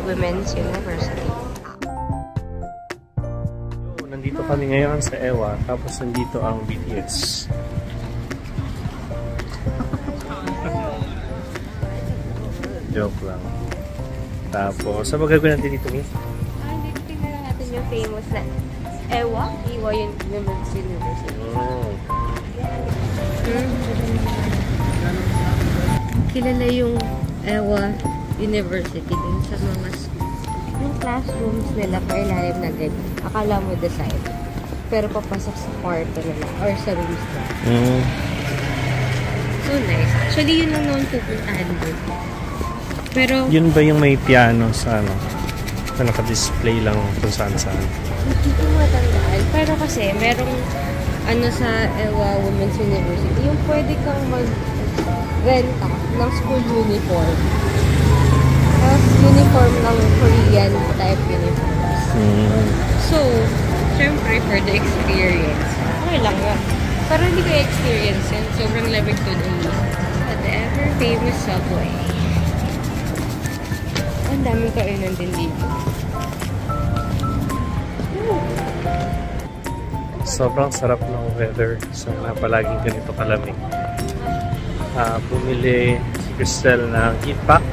Women's University. Nandito kami ngayon sa EWA, tapos nandito ang BTS. Joke lang. Tapos, saan ba gagawin natin dito, Miss? Dito tingnan natin yung famous na EWA. EWA yung Women's University. Oh. Kilala yung EWA University din sa mga yung classrooms nila pailalim na ganyan. Akala mo design. Pero papasok sa kwarto nila or sa rooms nila. So nice. Actually, yun lang naman pupuntahan din. Pero yun ba yung may piano sa ano? Na naka-display lang kung saan-saan? Hindi ko matandaan. Pero kasi, merong ano sa EWA Women's University, yung pwede kang mag-renta ng school uniform. Tapos uniform ng Korean type uniforms. So, syempre, for the experience, okay lang yan. Pero hindi ko experience yan. Sobrang lamig to doon. At the ever-famous Subway. Ang daming kainan din dito. Sobrang sarap ng weather. So, palaging ganito kalamig. Bumili si Crystal ng heat pack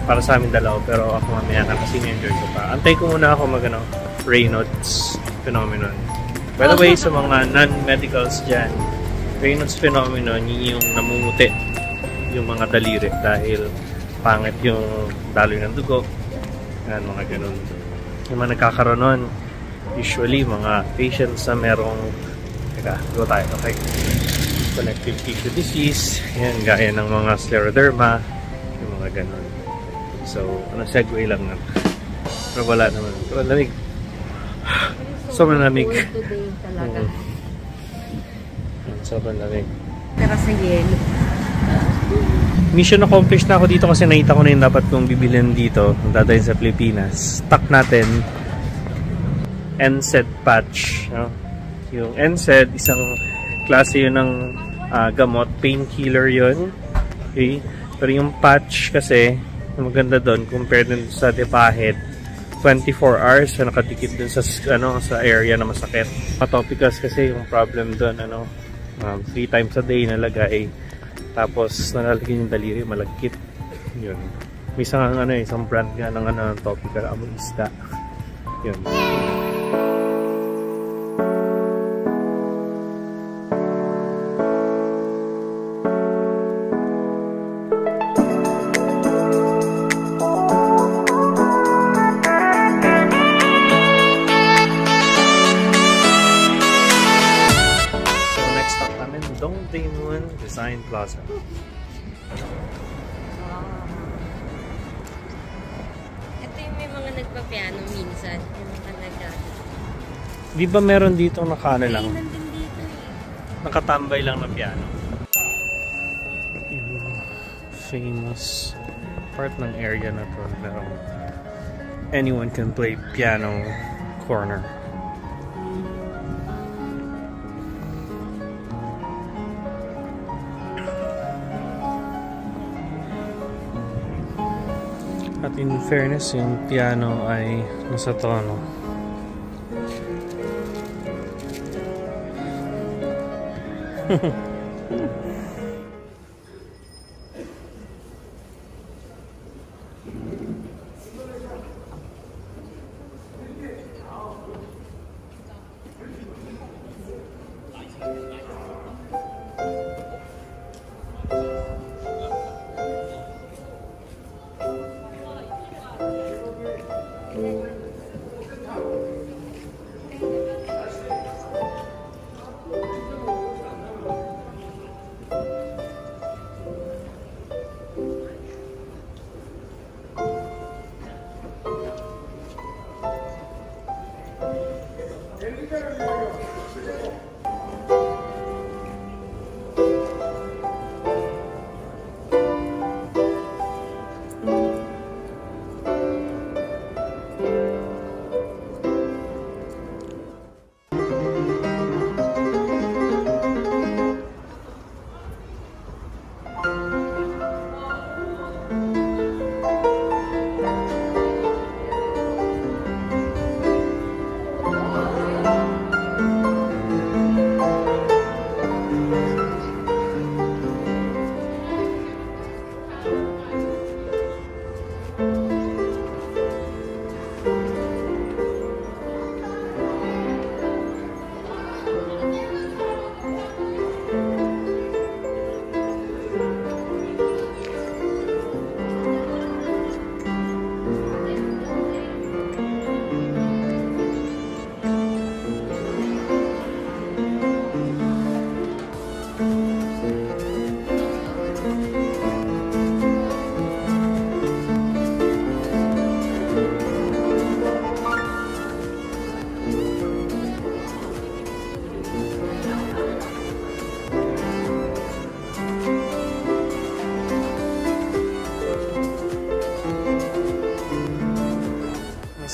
para sa amin dalaw, pero ako mamaya na kasi na-enjoy ko pa. Antay ko muna ako Raynaud's phenomenon. By the way, sa mga non-medicals dyan, Raynaud's phenomenon, yun yung namumuti yung mga daliri dahil pangit yung daloy ng dugo. Yan, mga ganun. Yung mga nagkakaroon nun, usually, mga patients na merong go tayo, okay? Connective tissue disease, yan, gaya ng mga scleroderma, yung mga ganun. So, segue lang na. Pero wala naman. Pero lamig. Sobrang lamig. Sobrang lamig. Pero sa yelo. Mission accomplished na ako dito kasi nakita ko na yung dapat kong bibilin dito. Dadayin sa Pilipinas. Stock natin. NSAID patch. No? Yung NSAID, isang klase yun ng gamot. Painkiller yun. Okay? Pero yung patch kasi, maganda doon compared dun sa Depahid, 24 hours na nakadikit dun sa sa area na masakit. Atopicus kasi yung problem doon 3 times a day nalagay, tapos nalalagay yung daliri malagkit yun. May isang brand nga ng topical among isda yun. Dongdaemun Design Plaza. Ito yung may mga nagpa-piano minsan. Yung talaga. Di ba meron dito nakano lang? Ay, nandun dito eh. Nakatambay lang na piano. Yung famous part ng area na to. Merong anyone can play piano corner. At in fairness, yung piano ay nasa tono.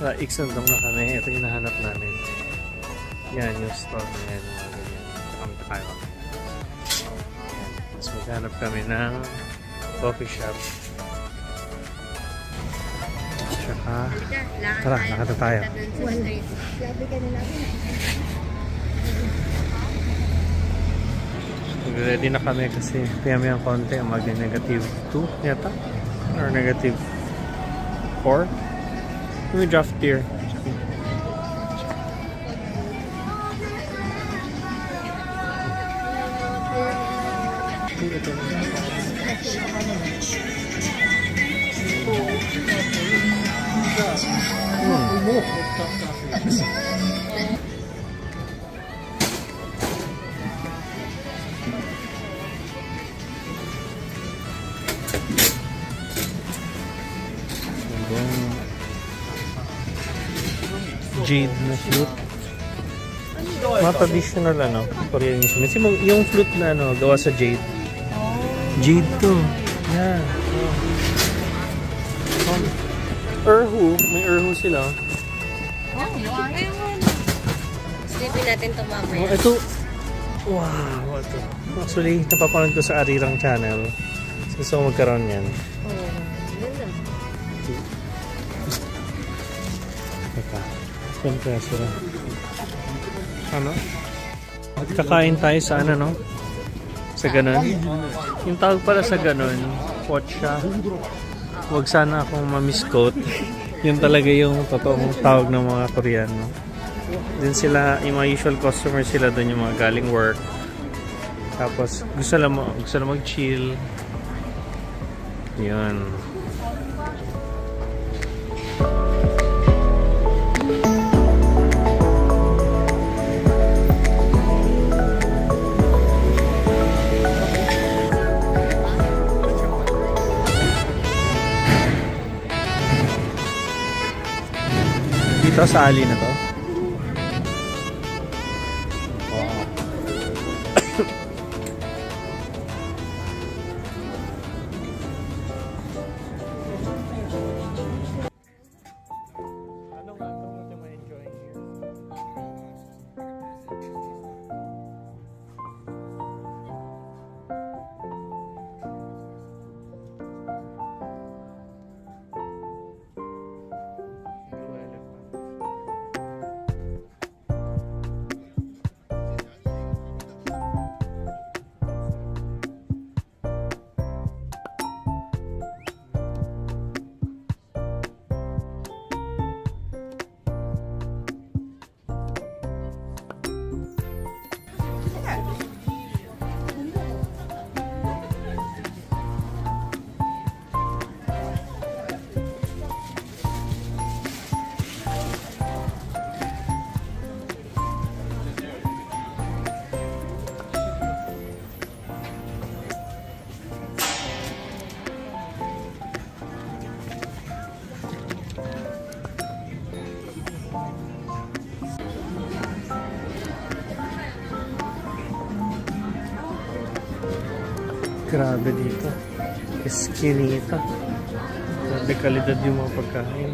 Sa Ixandong na kami, ito yung nahanap namin. Yan, yung store na yan, mga ganyan. Kami tayo kami. Tapos maghanap kami ng coffee shop. Tsaka, tara, nakata tayo. Ready na kami kasi piyami ang konti, mag-negative 2 yata, or negative 4. Let me draft beer. Jade na flute. Mga traditional Korean instruments. Yung flute na gawa sa jade. Jade to. Yeah. Erhu. May erhu sila. Silipin natin ito mamaya. Ito. Wow. Ito. Actually, napapanood ko sa Arirang channel. So, magkaroon yan. Siyempre sila. Kakain tayo sa sa ganun. Yung tawag pala sa ganun, pocha. Huwag sana akong ma-misquote. Yun talaga yung totoong tawag ng mga Koreano. Din sila, yung mga usual customers sila doon, yung mga galing work. Tapos gusto lang mag-chill. Yun. Dito sa alley na to. Grabe dito. Eskinita. Grabe kalidad yung mga pagkain.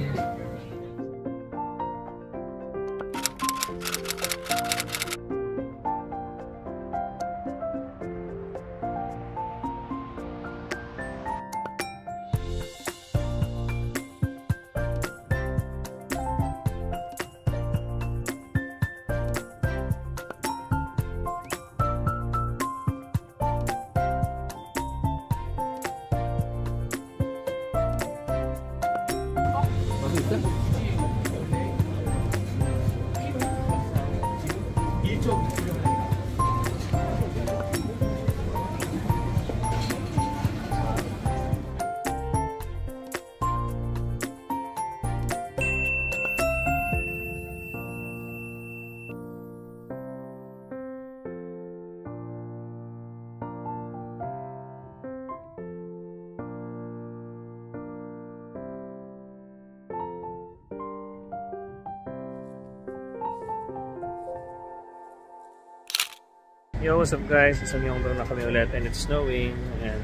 Yo, what's up guys? Isang Myeongdong na kami ulit and it's snowing and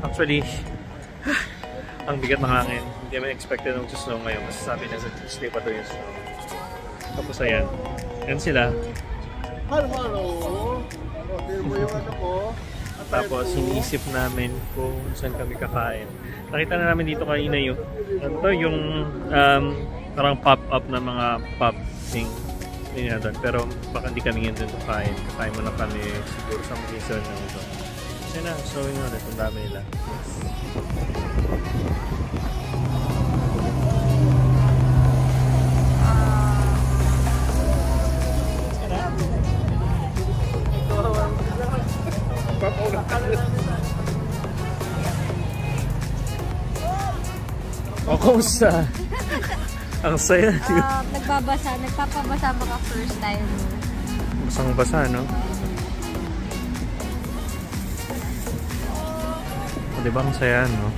actually ang bigat ng hangin. Hindi kami expected ng snow ngayon. Masasabi na sa Tuesday pa to yung snow. Tapos ayan. Yan sila. Hello! Mo yung ano ko. Tapos iniisip namin kung saan kami kakain. Nakita na namin dito kanina yung ano to, yung parang pop-up na mga pop thing. Yun na doon. Pero baka hindi kami yun doon kakain. Kakain muna kami siguro sa mag-isa na ito. Kasi na, showing ulit. Ang dami nila. O, kumusta? Ang saya. Nagpapabasa mga first time. Basang basa, no? O, diba ang saya, no?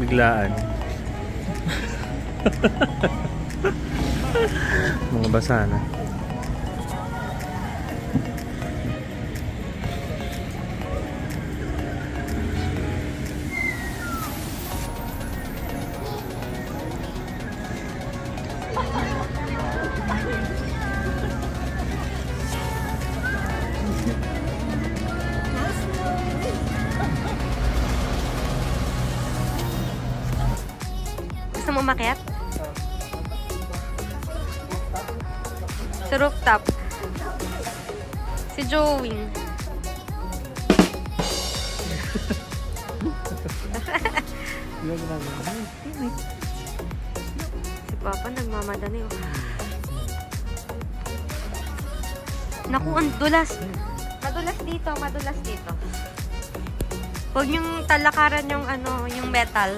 Biglaan. Mga basa na. Gusto mo umakyat? Sa rooftop. Si Joey. Si Papa nagmamadali. Naku, ang dulas. Madulas dito, madulas dito. Huwag niyong talakaran yung ano, yung metal.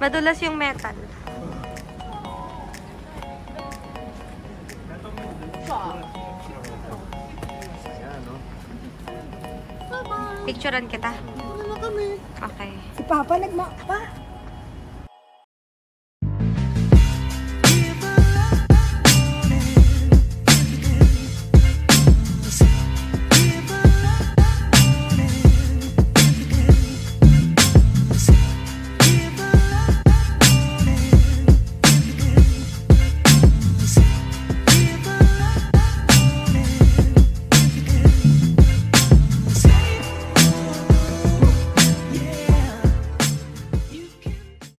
Madulas yung metal. Picturean kita. Okay. Si Papa nagma... Pa?